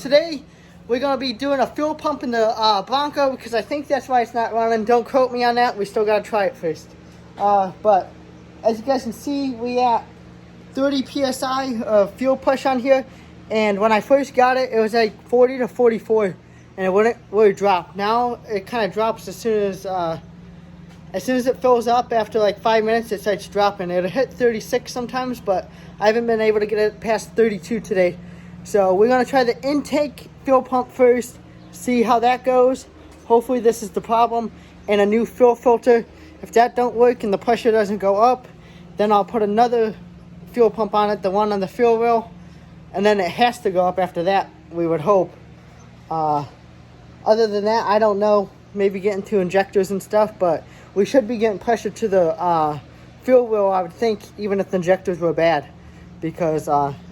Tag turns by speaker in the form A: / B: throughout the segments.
A: today we're going to be doing a fuel pump in the Bronco because I think that's why it's not running. Don't quote me on that. We still got to try it first. But as you guys can see, we at 30 psi of fuel push on here. And when I first got it, it was like 40 to 44 and it wouldn't really drop. Now it kind of drops as soon as it fills up. After like 5 minutes, it starts dropping. It'll hit 36 sometimes, but I haven't been able to get it past 32 today. So we're going to try the intake fuel pump first, see how that goes. Hopefully this is the problem, and a new fuel filter. If that don't work and the pressure doesn't go up, then I'll put another fuel pump on it, the one on the fuel rail, and then it has to go up after that, we would hope. Other than that, I don't know. Maybe getting to injectors and stuff, but we should be getting pressure to the fuel rail, I would think, even if the injectors were bad, because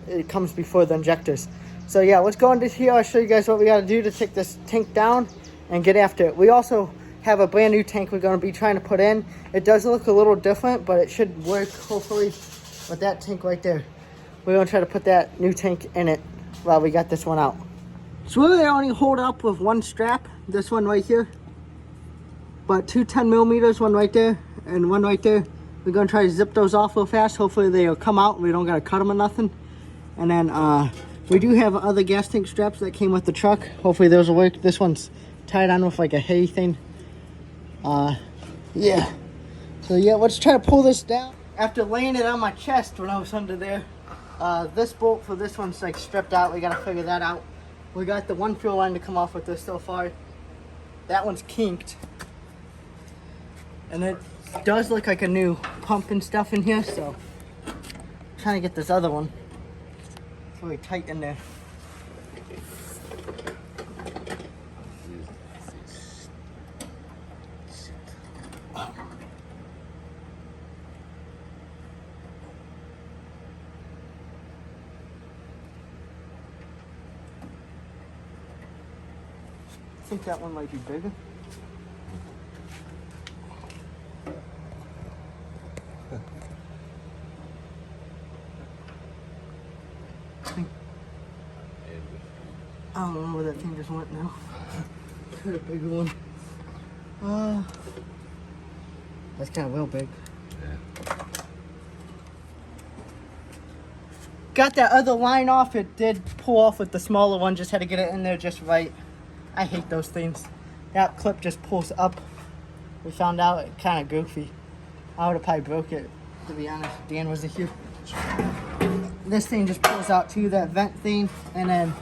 A: it comes before the injectors. So yeah, let's go into here. I'll show you guys what we got to do to take this tank down and get after it. We also have a brand new tank we're going to be trying to put in. It does look a little different, but it should work hopefully with that tank right there. We're going to try to put that new tank in it while we got this one out. So really I only hold up with one strap, this one right here, but two 10 millimeters, one right there and one right there. We're going to try to zip those off real fast. Hopefully they'll come out and we don't got to cut them or nothing. And then we do have other gas tank straps that came with the truck. Hopefully those will work. This one's tied on with like a hay thing. Yeah. So yeah, let's try to pull this down. After laying it on my chest when I was under there, this bolt for this one's like stripped out. We got to figure that out. We got the one fuel line to come off with this so far. That one's kinked. And it does look like a new pump and stuff in here, so I'm trying to get this other one. It's really tight in there. I think that one might be bigger. I don't know where that thing just went now. Got a bigger one. That's kind of real big. Yeah. Got that other line off. It did pull off with the smaller one. Just had to get it in there just right. I hate those things. That clip just pulls up. We found out it kind of goofy. I would have probably broke it, to be honest. Dan wasn't here. This thing just pulls out too, that vent thing, and then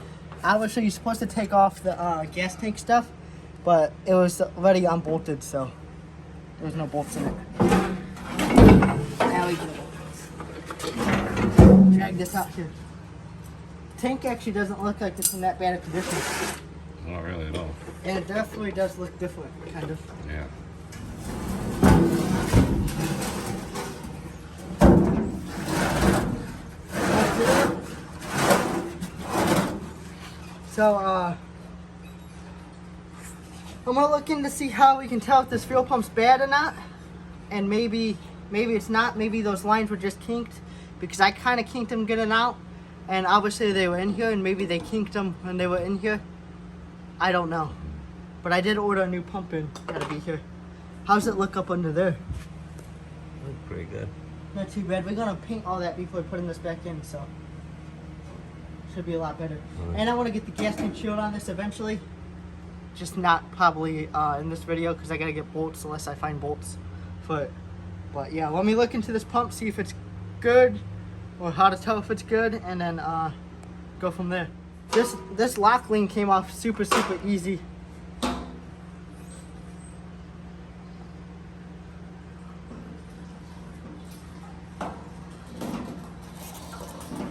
A: obviously you're supposed to take off the gas tank stuff, but it was already unbolted, so there was no bolts in it. Now we can drag this out here. The tank actually doesn't look like it's in that bad a condition.
B: Not really at all.
A: And it definitely does look different, kind of.
B: Yeah.
A: So, I'm gonna look in to see how we can tell if this fuel pump's bad or not. And maybe it's not. Maybe those lines were just kinked, because I kind of kinked them getting out. And obviously they were in here, and maybe they kinked them when they were in here. I don't know. But I did order a new pump in. Gotta be here. How's it look up under there?
B: Look pretty good.
A: Not too bad. We're gonna paint all that before putting this back in, so should be a lot better. Right. And I want to get the gas tank shield on this eventually. Just not probably in this video, because I gotta get bolts unless I find bolts for it. But yeah, let me look into this pump, see if it's good, or how to tell if it's good, and then go from there. This lock link came off super easy.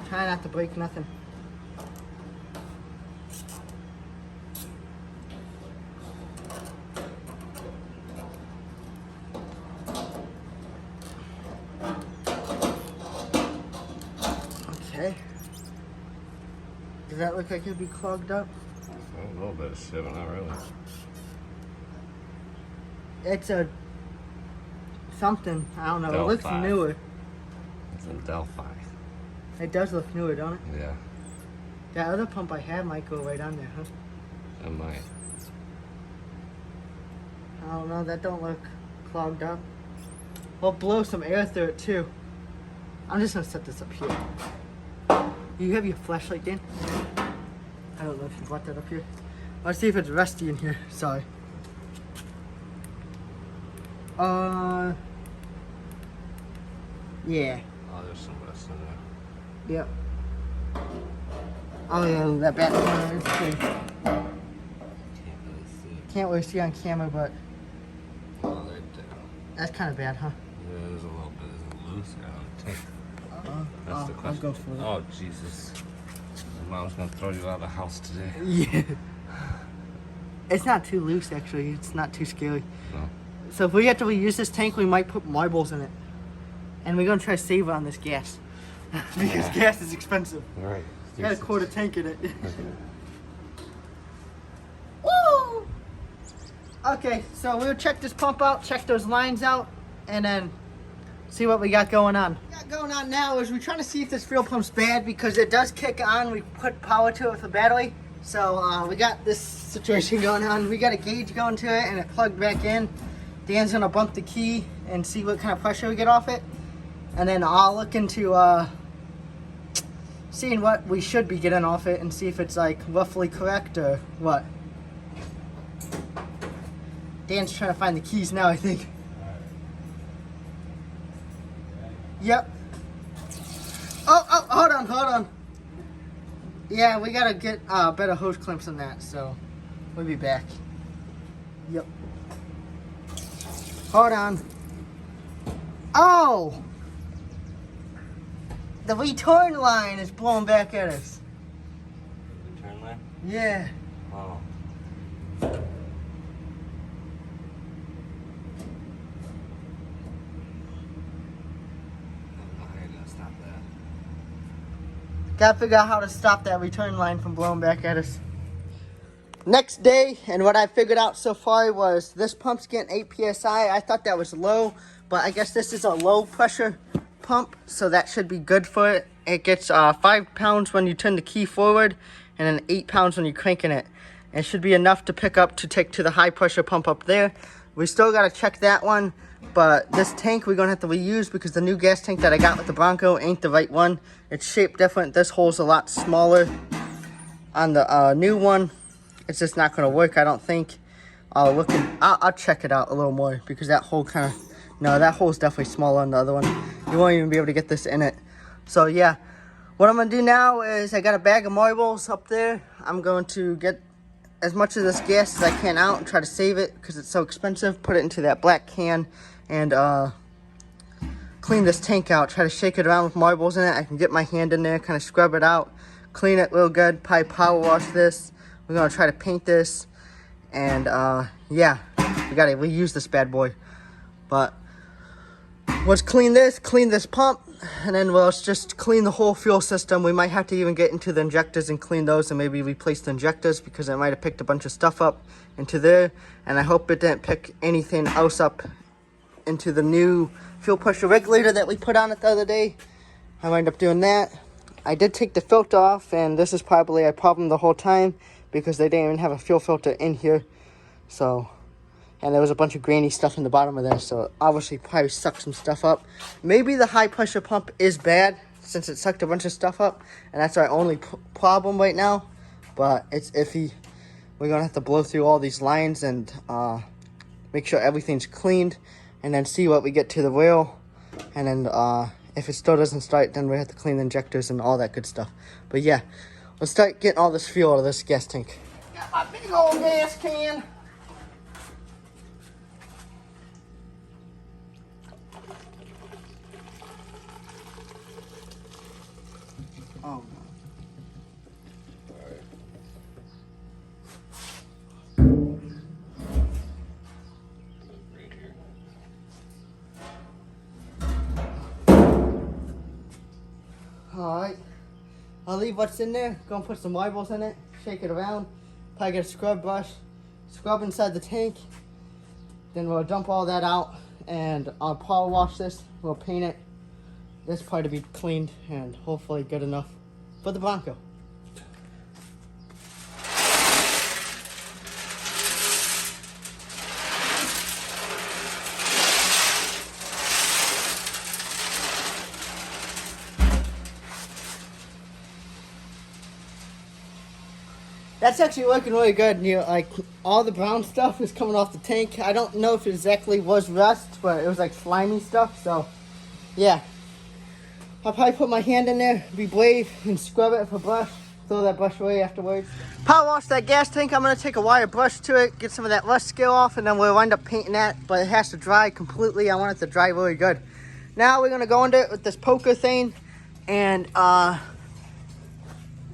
A: Try not to break nothing. Okay. Does that look like it'll be clogged up?
B: I don't know, but it's 7, not really.
A: It's a something. I don't know. It looks newer.
B: It's a Delphi.
A: It does look newer, don't it?
B: Yeah.
A: That other pump I had might go right on there, huh?
B: I might.
A: I don't know, that don't look clogged up. We'll blow some air through it too. I'm just gonna set this up here. You have your flashlight, Dan? I don't know if you brought that up here. Let's see if it's rusty in here. Sorry. Yeah.
B: Oh, there's some rust in there.
A: Yep. Oh yeah, that back corner is pretty.
B: Can't really see.
A: Can't really see on camera, but
B: Oh, right there.
A: that's kind of bad, huh?
B: Yeah, there's a little bit. Is it loose or on the tank? That's the
A: I'll
B: question.
A: go for it.
B: Oh, Jesus. Your mom's gonna throw you out of the house today.
A: Yeah. It's not too loose, actually. It's not too scary.
B: No.
A: So if we have to reuse this tank, we might put marbles in it. And we're going to try to save on this gas. Because gas is expensive.
B: Right.
A: Got a quarter tank in it. Woo! Okay, so we'll check this pump out, check those lines out, and then see what we got going on. What we got going on now is we're trying to see if this fuel pump's bad because it does kick on. We put power to it with a battery. So we got this situation going on. We got a gauge going to it and it plugged back in. Dan's gonna bump the key and see what kind of pressure we get off it. And then I'll look into seeing what we should be getting off it and see if it's like roughly correct or what. Dan's trying to find the keys now, I think. Yep. Oh, hold on. Yeah, we gotta get better hose clamps on that, so we'll be back. Yep. Hold on. Oh! The return line is blowing back at us.
B: Return line?
A: Yeah.
B: Oh.
A: Gotta figure out how to stop that return line from blowing back at us. Next day, and what I figured out so far was this pump's getting 8 PSI. I thought that was low, but I guess this is a low pressure pump, so that should be good for it. It gets 5 pounds when you turn the key forward, and then 8 pounds when you're cranking it. It should be enough to pick up to take to the high pressure pump up there. We still gotta check that one, but this tank we're gonna have to reuse because the new gas tank that I got with the Bronco ain't the right one. It's shaped different. This hole's a lot smaller on the new one. It's just not gonna work, I don't think. I'll check it out a little more because that hole that hole's definitely smaller on the other one. You won't even be able to get this in it. So yeah, what I'm gonna do now is I got a bag of marbles up there. I'm going to get as much of this gas as I can out and try to save it because it's so expensive. Put it into that black can and clean this tank out. Try to shake it around with marbles in it. I can get my hand in there, kind of scrub it out, clean it real good, probably power wash this. We're gonna try to paint this, and yeah, we gotta reuse this bad boy. But let's clean this pump, and then we'll just clean the whole fuel system. We might have to even get into the injectors and clean those and maybe replace the injectors because it might have picked a bunch of stuff up into there. And I hope it didn't pick anything else up into the new fuel pressure regulator that we put on it the other day. I might end up doing that. I did take the filter off, and this is probably a problem the whole time because they didn't even have a fuel filter in here. So, and there was a bunch of grainy stuff in the bottom of there, so it obviously probably sucked some stuff up. Maybe the high pressure pump is bad since it sucked a bunch of stuff up, and that's our only problem right now. But it's iffy. We're gonna have to blow through all these lines and make sure everything's cleaned, and then see what we get to the rail. And then if it still doesn't start, then we have to clean the injectors and all that good stuff. But yeah, let's start getting all this fuel out of this gas tank. Got my big old gas can. Oh, alright, I'll leave what's in there. Gonna put some marbles in it, shake it around, probably get a scrub brush, scrub inside the tank. Then we'll dump all that out and I'll power wash this. We'll paint it. This part to be cleaned and hopefully good enough for the Bronco. That's actually working really good. You know, like all the brown stuff is coming off the tank. I don't know if it exactly was rust, but it was like slimy stuff. So, yeah. I'll probably put my hand in there, be brave, and scrub it with a brush. Throw that brush away afterwards. Power wash that gas tank. I'm going to take a wire brush to it, get some of that rust scale off, and then we'll wind up painting that. But it has to dry completely. I want it to dry really good. Now we're going to go under it with this poker thing. And what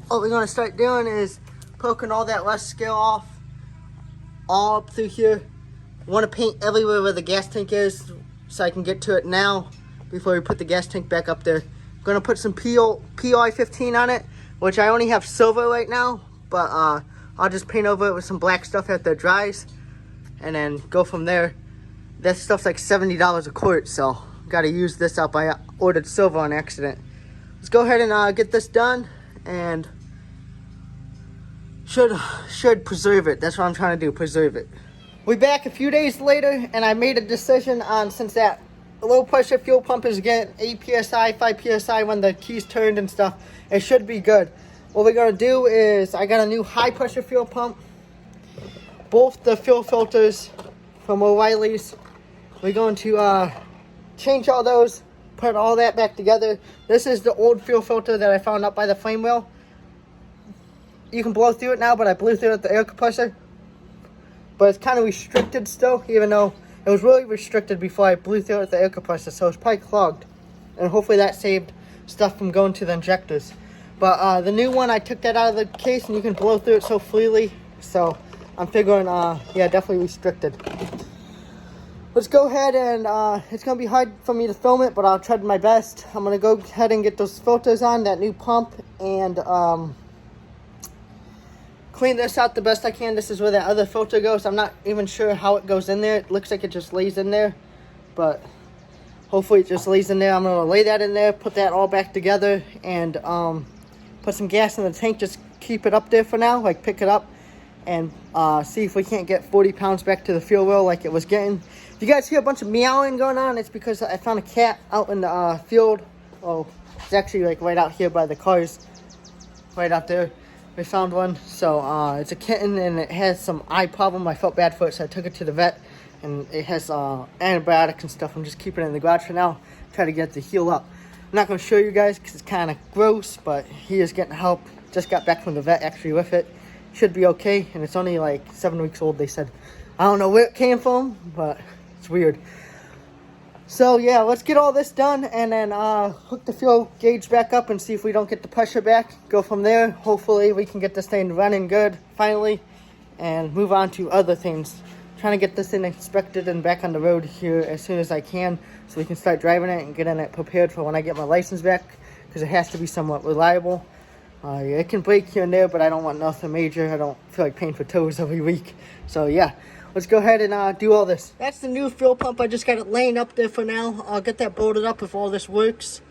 A: we're going to start doing is poking all that rust scale off. All up through here. I want to paint everywhere where the gas tank is so I can get to it now before we put the gas tank back up there. I'm going to put some POI 15 on it, which I only have silver right now, but I'll just paint over it with some black stuff after it dries and then go from there. That stuff's like $70 a quart, so got to use this up. I ordered silver on accident. Let's go ahead and get this done, and should preserve it. That's what I'm trying to do, preserve it. We're back a few days later, and I made a decision on, since that low pressure fuel pump is getting 8 psi, 5 psi when the key's turned and stuff, it should be good. What we're gonna do is, I got a new high pressure fuel pump, both the fuel filters from O'Reilly's. We're going to change all those, put all that back together. This is the old fuel filter that I found up by the flame wheel. You can blow through it now, but I blew through it with the air compressor. But it's kind of restricted still, even though it was really restricted before I blew through it with the air compressor, so it's probably clogged. And hopefully that saved stuff from going to the injectors. But the new one, I took that out of the case, and you can blow through it so freely. So I'm figuring, yeah, definitely restricted. Let's go ahead and, it's going to be hard for me to film it, but I'll try my best. I'm going to go ahead and get those filters on, that new pump, and clean this out the best I can. This is where that other filter goes. I'm not even sure how it goes in there. It looks like it just lays in there, but hopefully it just lays in there. I'm going to lay that in there, put that all back together, and put some gas in the tank. Just keep it up there for now, like pick it up, and see if we can't get 40 pounds back to the fuel wheel like it was getting. If you guys hear a bunch of meowing going on, it's because I found a cat out in the field. Oh, it's actually like right out here by the cars, right out there. We found one. So it's a kitten, and it has some eye problem. I felt bad for it, so I took it to the vet, and it has antibiotics and stuff. I'm just keeping it in the garage for now, try to get it to heal up. I'm not going to show you guys because it's kind of gross, but he is getting help. Just got back from the vet actually with it. Should be okay, and it's only like 7 weeks old, they said. I don't know where it came from, but it's weird. So yeah, let's get all this done, and then hook the fuel gauge back up and see if we don't get the pressure back. Go from there. Hopefully we can get this thing running good finally, and move on to other things. Trying to get this thing inspected and back on the road here as soon as I can, so we can start driving it and getting it prepared for when I get my license back, because it has to be somewhat reliable. It can break here and there, but I don't want nothing major. I don't feel like paying for tows every week. So yeah, let's go ahead and do all this. That's the new fuel pump. I just got it laying up there for now. I'll get that bolted up if all this works,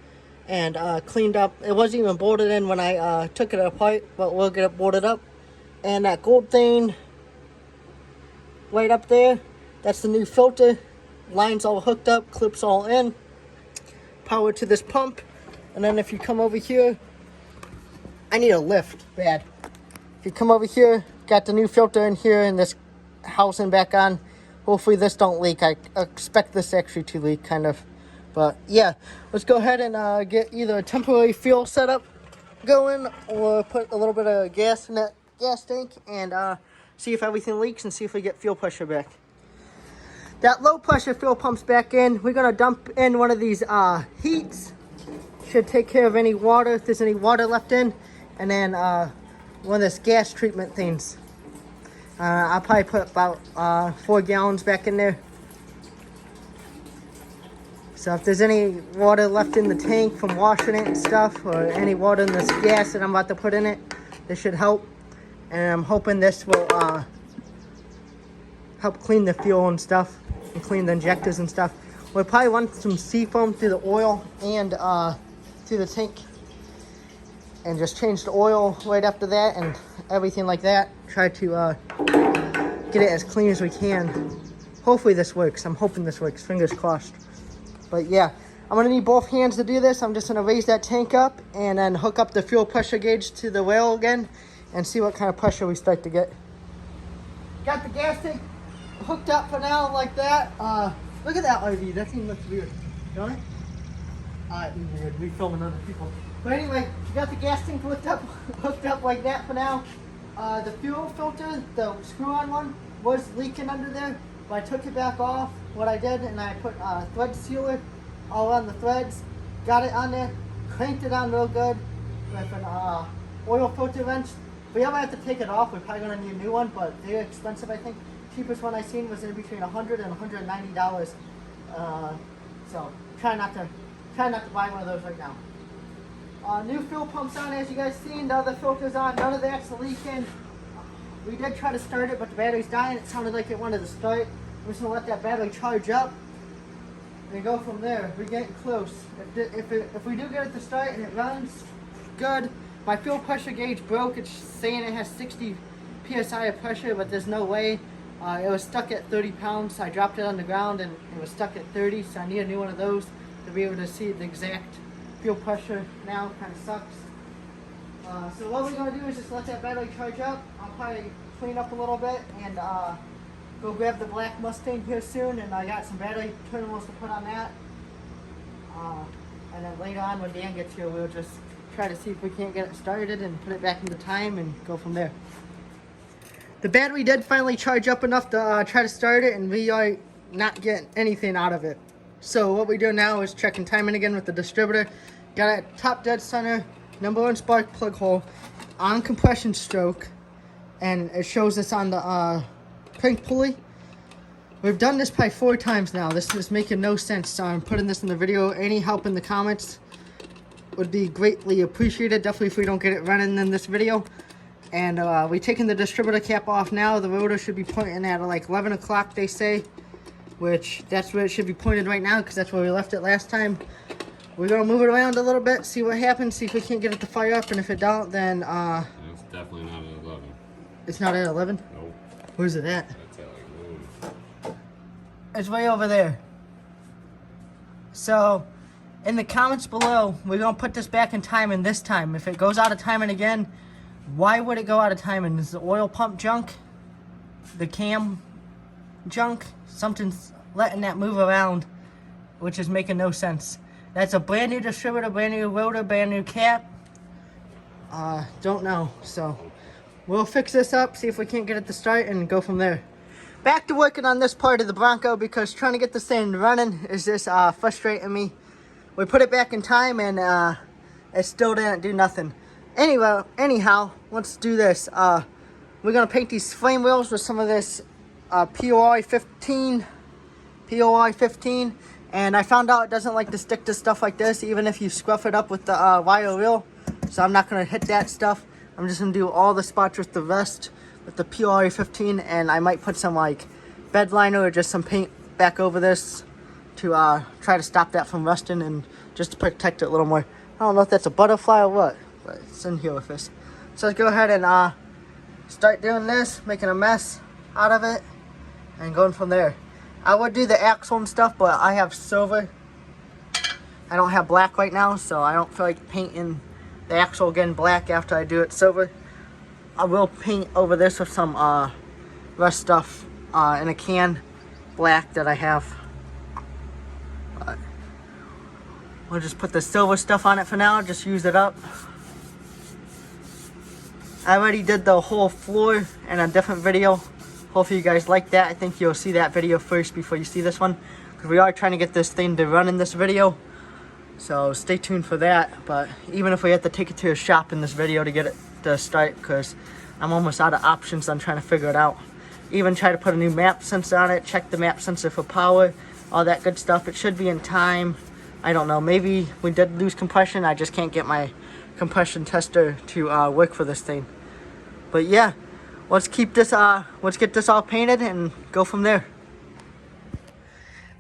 A: and cleaned up. It wasn't even bolted in when I took it apart, but we'll get it bolted up. And that gold thing right up there, that's the new filter. Lines all hooked up, clips all in. Power to this pump. And then if you come over here, I need a lift bad. If you come over here, got the new filter in here and this housing back on. Hopefully this don't leak. I expect this actually to leak, kind of. But yeah, let's go ahead and get either a temporary fuel setup going, or put a little bit of gas in that gas tank, and see if everything leaks and see if we get fuel pressure back. That low pressure fuel pump's back in. We're gonna dump in one of these heats. Should take care of any water, if there's any water left in. And then one of this gas treatment things. I'll probably put about 4 gallons back in there. So if there's any water left in the tank from washing it and stuff, or any water in this gas that I'm about to put in it, this should help. And I'm hoping this will help clean the fuel and stuff, and clean the injectors and stuff. We'll probably run some seafoam through the oil and through the tank, and just change the oil right after that and everything like that. Try to get it as clean as we can. Hopefully this works. I'm hoping this works. Fingers crossed. But yeah, I'm gonna need both hands to do this. I'm just gonna raise that tank up and then hook up the fuel pressure gauge to the rail again, and see what kind of pressure we start to get. Got the gas tank hooked up for now like that. Look at that RV. That thing looks weird, don't it? It's weird. We filming other people. But anyway, got the gas tank hooked up like that for now. The fuel filter, the screw-on one, was leaking under there, but I took it back off. What I did, and I put thread sealer all on the threads, got it on there, cranked it on real good with an oil filter wrench. If we ever have to take it off, we're probably gonna need a new one, but they're expensive, I think. Cheapest one I seen was in between $100 and $190. So try not to buy one of those right now. New fuel pumps on, as you guys seen. The other filters on. None of that's leaking. We did try to start it, but the battery's dying. It sounded like it wanted to start. We're just gonna let that battery charge up and go from there. We're getting close. If we do get it to start and it runs good, my fuel pressure gauge broke. It's saying it has 60 psi of pressure, but there's no way. It was stuck at 30 pounds. I dropped it on the ground and it was stuck at 30, so I need a new one of those to be able to see the exact fuel pressure now. Kind of sucks. So what we're going to do is just let that battery charge up. I'll probably clean up a little bit and go grab the black Mustang here soon, and I got some battery terminals to put on that. And then later on when Dan gets here, we'll just try to see if we can't get it started and put it back into time and go from there. The battery did finally charge up enough to try to start it, and we are not getting anything out of it. So what we do now is checking timing again with the distributor. Got it top dead center, number 1 spark plug hole, on compression stroke, and it shows us on the crank pulley. We've done this probably 4 times now. This is making no sense, so I'm putting this in the video. Any help in the comments would be greatly appreciated. Definitely if we don't get it running in this video. And we're taking the distributor cap off now. The rotor should be pointing at like 11 o'clock, they say, which that's where it should be pointed right now because that's where we left it last time. We're going to move it around a little bit, see what happens, see if we can't get it to fire up, and if it don't, then...
B: It's definitely not at 11.
A: It's not at 11?
B: Nope.
A: Where's it at?
B: That's at like,
A: It's way over there. So, in the comments below, we're going to put this back in timing this time. If it goes out of timing again, why would it go out of timing? Is the oil pump junk? The cam junk? Something's letting that move around, which is making no sense. That's a brand new distributor, brand new rotor, brand new cap. Don't know. So we'll fix this up, see if we can't get it to start, and go from there. Back to working on this part of the Bronco because trying to get this thing running is just frustrating me. We put it back in time and it still didn't do nothing. Anyhow, let's do this. We're gonna paint these flame wheels with some of this POI 15, and I found out it doesn't like to stick to stuff like this, even if you scruff it up with the wire reel. So I'm not gonna hit that stuff. I'm just gonna do all the spots with the rest with the POI 15, and I might put some like bed liner or just some paint back over this to try to stop that from rusting and just to protect it a little more. I don't know if that's a butterfly or what, but it's in here with us. So let's go ahead and start doing this, making a mess out of it, and going from there. I would do the axle and stuff, but I have silver. I don't have black right now, so I don't feel like painting the axle again black after I do it silver. I will paint over this with some rust stuff in a can, black that I have. But we'll just put the silver stuff on it for now, just use it up. I already did the whole floor in a different video. Hopefully you guys like that. I think you'll see that video first before you see this one, because we are trying to get this thing to run in this video. So stay tuned for that. But even if we have to take it to a shop in this video to get it to start, because I'm almost out of options on trying to figure it out. Even try to put a new map sensor on it, check the map sensor for power, all that good stuff. It should be in time. I don't know, maybe we did lose compression. I just can't get my compression tester to work for this thing. But yeah, let's keep this let's get this all painted and go from there.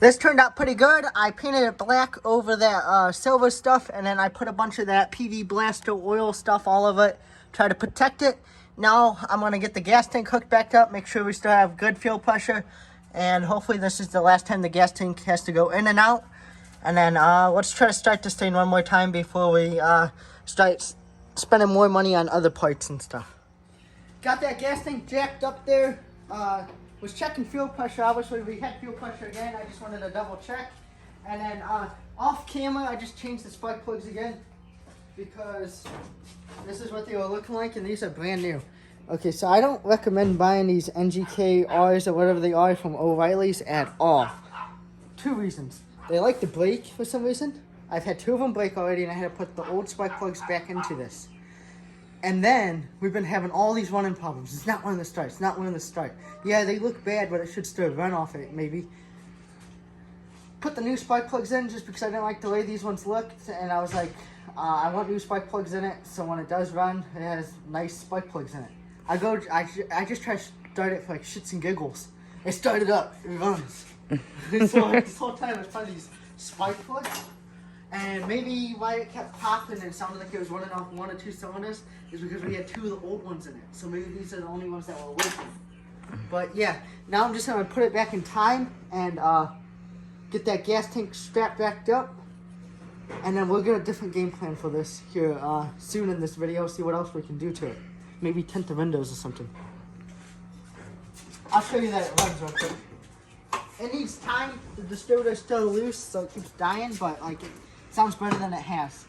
A: This turned out pretty good. I painted it black over that silver stuff, and then I put a bunch of that PV Blaster oil stuff all over it, try to protect it. Now I'm gonna get the gas tank hooked back up, make sure we still have good fuel pressure, and hopefully this is the last time the gas tank has to go in and out. And then let's try to start this thing one more time before we start spending more money on other parts and stuff. got that gas tank jacked up there. Was checking fuel pressure. Obviously, we had fuel pressure again. I just wanted to double check. And then off camera, I just changed the spark plugs again because this is what they were looking like, and these are brand new. Okay, so I don't recommend buying these NGK Rs or whatever they are from O'Reilly's at all. 2 reasons. They like to break for some reason. I've had 2 of them break already, and I had to put the old spark plugs back into this. And then we've been having all these running problems. It's not wanting to start. It's not wanting to start. Yeah, they look bad, but it should still run off it, maybe. Put the new spark plugs in just because I didn't like the way these ones looked. And I was like, I want new spark plugs in it, so when it does run, it has nice spark plugs in it. I just try to start it for like shits and giggles. It started up. It runs. So this whole time it's probably these spark plugs. And maybe why it kept popping and it sounded like it was running off 1 or 2 cylinders is because we had 2 of the old ones in it. So maybe these are the only ones that were working. But yeah, now I'm just going to put it back in time and get that gas tank strapped back up. And then we'll get a different game plan for this here soon in this video. See what else we can do to it. Maybe tint the windows or something. I'll show you that it runs real quick. It needs time. The distributor's still loose, so it keeps dying, but like it sounds better than it has.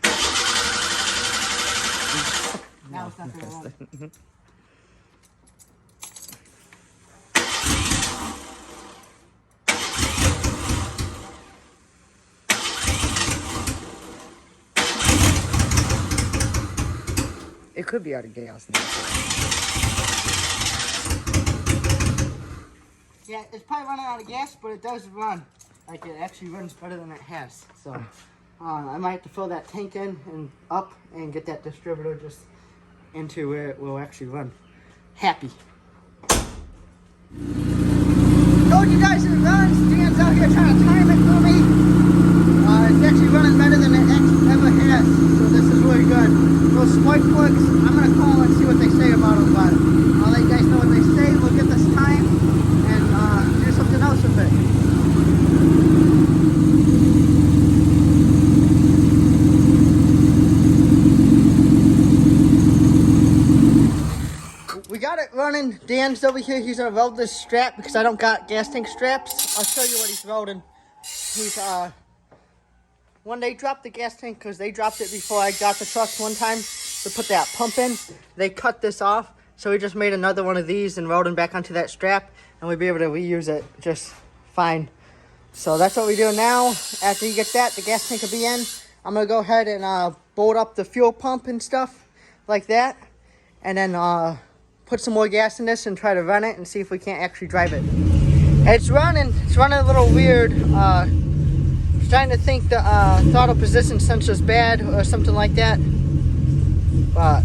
A: Now it's not gonna run.
C: It could be out of gas now.
A: Yeah, it's probably running out of gas, but it does run. Like, it actually runs better than it has. So, I might have to fill that tank in and up and get that distributor just into where it will actually run. Happy. Told you guys it runs. Dan's out here trying to time it for me. It's actually running better than it ever has. So this is really good. Those spark plugs, I'm going to call them and see what they say about them. But I'll let you guys know what they say. We'll get this time and do something else with it. We got it running. Dan's over here. He's going to weld this strap because I don't got gas tank straps. I'll show you what he's welding. He's, when they dropped the gas tank, because they dropped it before I got the truck one time to put that pump in, they cut this off. So we just made another one of these and welded back onto that strap, and we'll be able to reuse it just fine. So that's what we do now. After you get that, the gas tank will be in. I'm going to go ahead and bolt up the fuel pump and stuff like that. And then put some more gas in this and try to run it and see if we can't actually drive it. It's running a little weird. Trying to think the throttle position sensor is bad or something like that, but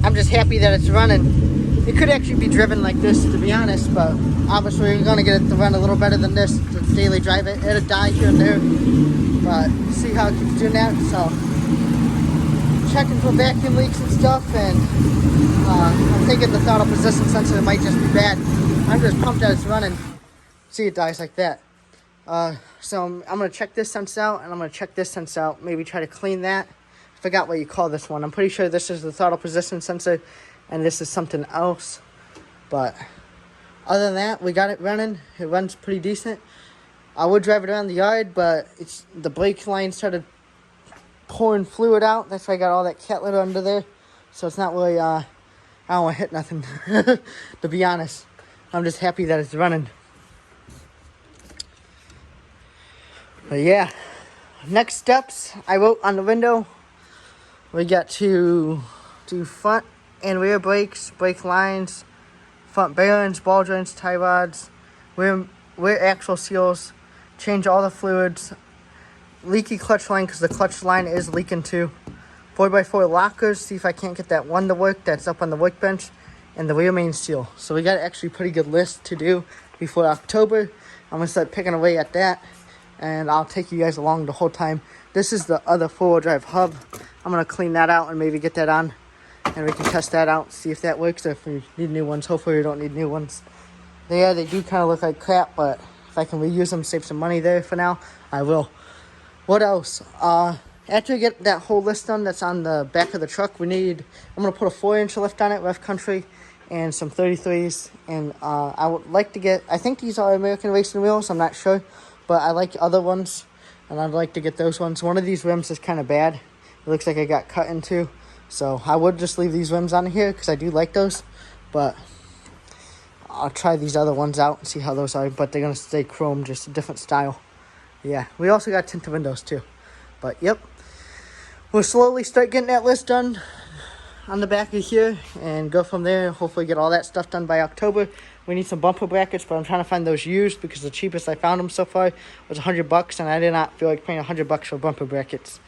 A: I'm just happy that it's running. It could actually be driven like this, to be honest, but obviously we're going to get it to run a little better than this to daily drive it. It'll die here and there, but see how it keeps doing that. So checking for vacuum leaks and stuff, and I'm thinking the throttle position sensor might just be bad. I'm just pumped that it's running. See, it dies like that. So I'm going to check this sense out, and I'm going to check this sense out. Maybe try to clean that. I forgot what you call this one. I'm pretty sure this is the throttle position sensor, and this is something else. But other than that, we got it running. It runs pretty decent. I would drive it around the yard, but the brake line started pouring fluid out. That's why I got all that cat litter under there. So it's not really, I don't want to hit nothing, to be honest. I'm just happy that it's running. But yeah, next steps, I wrote on the window, we got to do front and rear brakes, brake lines, front bearings, ball joints, tie rods, rear axle seals, change all the fluids, leaky clutch line because the clutch line is leaking too, 4x4 lockers, see if I can't get that one to work that's up on the workbench, and the rear main seal. So we got actually a pretty good list to do before October. I'm going to start picking away at that. And I'll take you guys along the whole time. This is the other 4-wheel drive hub. I'm going to clean that out and maybe get that on. And we can test that out, see if that works or if we need new ones. Hopefully we don't need new ones. Yeah, they do kind of look like crap, but if I can reuse them, save some money there for now, I will. What else? After we get that whole list done that's on the back of the truck, I'm going to put a 4-inch lift on it, rough country. and some 33s. And I would like to get, I think these are American Racing wheels, I'm not sure, but I like other ones, and I'd like to get those ones. One of these rims is kind of bad. It looks like it got cut into, so I would just leave these rims on here because I do like those, but I'll try these other ones out and see how those are, but they're going to stay chrome, just a different style. Yeah, we also got tinted windows too, but yep. We'll slowly start getting that list done on the back of here and go from there. Hopefully get all that stuff done by October. We need some bumper brackets, but I'm trying to find those used because the cheapest I found them so far was $100, and I did not feel like paying $100 for bumper brackets.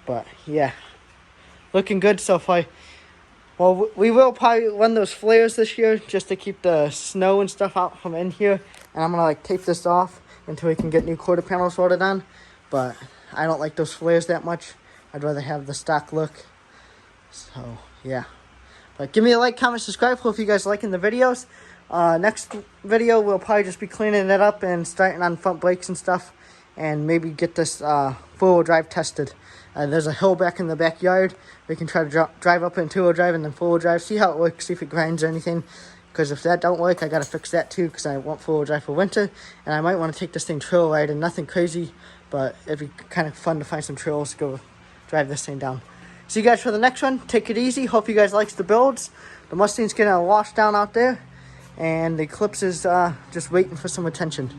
A: But yeah, looking good so far. Well, we will probably run those flares this year just to keep the snow and stuff out from in here, and I'm gonna like tape this off until we can get new quarter panels welded on. But I don't like those flares that much. I'd rather have the stock look. So yeah, but give me a like, comment, subscribe if you guys are liking the videos. Next video we'll probably just be cleaning it up and starting on front brakes and stuff, and maybe get this four-wheel drive tested. There's a hill back in the backyard. We can try to drive up in two-wheel drive and then four-wheel drive, see how it works, see if it grinds or anything. Because if that don't work, I gotta fix that too, because I want four-wheel drive for winter, and I might want to take this thing trail riding. Nothing crazy, but it'd be kind of fun to find some trails to go drive this thing down. See you guys for the next one. Take it easy. Hope you guys likes the builds. The Mustang's getting a wash down out there, and the Eclipse is just waiting for some attention.